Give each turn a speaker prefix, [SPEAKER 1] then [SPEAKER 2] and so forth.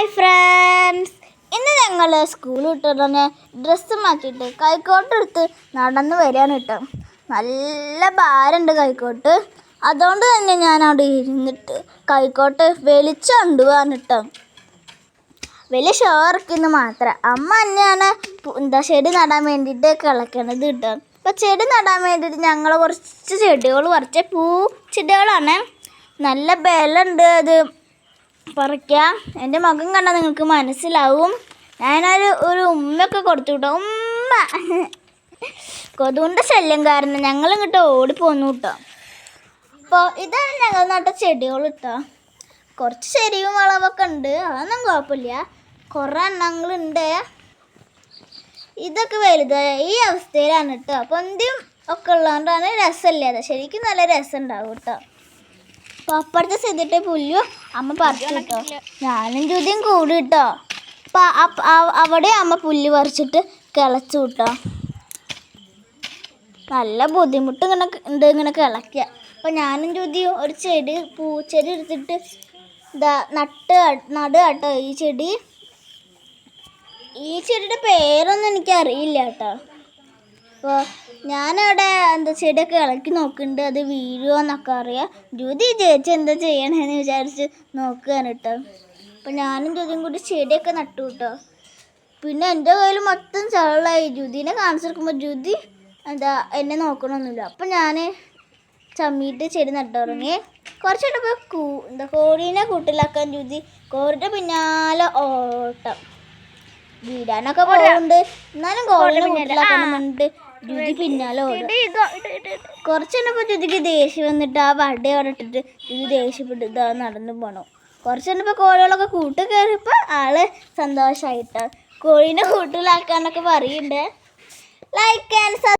[SPEAKER 1] Hi friends, ഇന്ന് ഞങ്ങൾ school വിട്ടിട്ട് ഡ്രസ്സ് മാറ്റിയിട്ട് കൈക്കോട്ട് എടുത്ത് നടന്ന് വരികയാണ് കേട്ടോ. നല്ല ഭാരമുണ്ട് കൈക്കോട്ട്. അതുകൊണ്ട് തന്നെ ഞാൻ അവിടെ ഇരുന്നിട്ട് കൈക്കോട്ട് വലിച്ചു കൊണ്ടുപോകാൻ കേട്ടോ. വലിയ ഷോർക്കുന്നു മാത്രം. അമ്മ തന്നെയാണ് ചെടി നടാൻ വേണ്ടിയിട്ട് കിളക്കണത് കേട്ടോ. അപ്പോൾ ചെടി നടാൻ വേണ്ടിയിട്ട് ഞങ്ങൾ കുറച്ച് ചെടികൾ പറിച്ച ചെടികളാണ്. നല്ല ബലമുണ്ട് അത് പറിക്കാം. എൻ്റെ മുഖം കണ്ടാൽ നിങ്ങൾക്ക് മനസ്സിലാവും. ഞാനൊരു ഉമ്മയൊക്കെ കൊടുത്തു കേട്ടോ. ഉമ്മ കൊതുകിൻ്റെ ശല്യം കാരണം ഞങ്ങൾ ഇങ്ങോട്ട് ഓടിപ്പോന്നു കേട്ടോ. അപ്പോൾ ഇതാണ് ഞങ്ങൾ നട്ട ചെടികൾ കേട്ടോ. കുറച്ച് ചെരിവും വളവൊക്കെ ഉണ്ട്, അതൊന്നും കുഴപ്പമില്ല. കുറേ എണ്ണങ്ങളുണ്ട്. ഇതൊക്കെ വലുതായ ഈ അവസ്ഥയിലാണ് കേട്ടോ. അപ്പോൾ എന്തും ഒക്കെ ഉള്ളതുകൊണ്ടാണ് രസമില്ലാതെ. ശരിക്കും നല്ല രസം ഉണ്ടാവും കേട്ടോ. അപ്പോൾ അപ്പുറത്തെ സ്ഥിതിട്ട് പുല്ലു അമ്മ പറിച്ചു കേട്ടോ. ഞാനും ജ്യോതിയും കൂടി കേട്ടോ. അപ്പം അവിടെ അമ്മ പുല്ല് പറിച്ചിട്ട് കിളച്ചു കേട്ടോ. നല്ല ബുദ്ധിമുട്ട് ഇങ്ങനെ കിളയ്ക്കുക. അപ്പം ഞാനും ജ്യോതിയും ഒരു പൂച്ചെടി എടുത്തിട്ട് നടുക കേട്ടോ. ഈ ചെടിയുടെ പേരൊന്നും എനിക്കറിയില്ല കേട്ടോ. അപ്പോൾ ഞാനവിടെ ചെടിയൊക്കെ ഇളക്കി നോക്കുന്നുണ്ട്, അത് വീഴുമോ എന്നൊക്കെ അറിയാം. ജ്യോതി ചേച്ചി എന്താ ചെയ്യണമെന്ന് വിചാരിച്ച് നോക്കുകയാണ് കേട്ടോ. അപ്പോൾ ഞാനും ജ്യോതിയും കൂടി ചെടിയൊക്കെ നട്ടു കേട്ടോ. പിന്നെ എൻ്റെ കയ്യിൽ മൊത്തം ചളമായി. ജ്യോതിനെ കാണിച്ചെടുക്കുമ്പോൾ ജ്യോതി എന്നെ നോക്കണമൊന്നുമില്ല. അപ്പം ഞാൻ ചമ്മിയിട്ട് ചെടി നട്ടു തുടങ്ങി. കുറച്ച് കഴിഞ്ഞപ്പോൾ കോഴീനെ കൂട്ടിലാക്കാൻ ജ്യോതി കോഴിയുടെ പിന്നാലെ ഓട്ടം. വീടാനൊക്കെ പോകുന്നുണ്ട്, എന്നാലും കോഴിനെ കൂട്ടിലാക്കണമെന്നുണ്ട്. ജ്യോതി പിന്നാലെ ഓടും. കുറച്ച് കഴിഞ്ഞപ്പോൾ ജ്യോതിക്ക് ദേഷ്യം വന്നിട്ട് ആ വടി അവിടെ ഇട്ടിട്ട് ജ്യോതി ദേഷ്യപ്പെട്ട് നടന്നു പോകണം. കുറച്ച് കഴിഞ്ഞപ്പോൾ കോഴികളൊക്കെ കൂട്ട് കയറിയപ്പോൾ ആള് സന്തോഷമായിട്ടോ. കോഴീനെ കൂട്ടിലാക്കാനൊക്കെ പറയുന്നുണ്ട്. Like and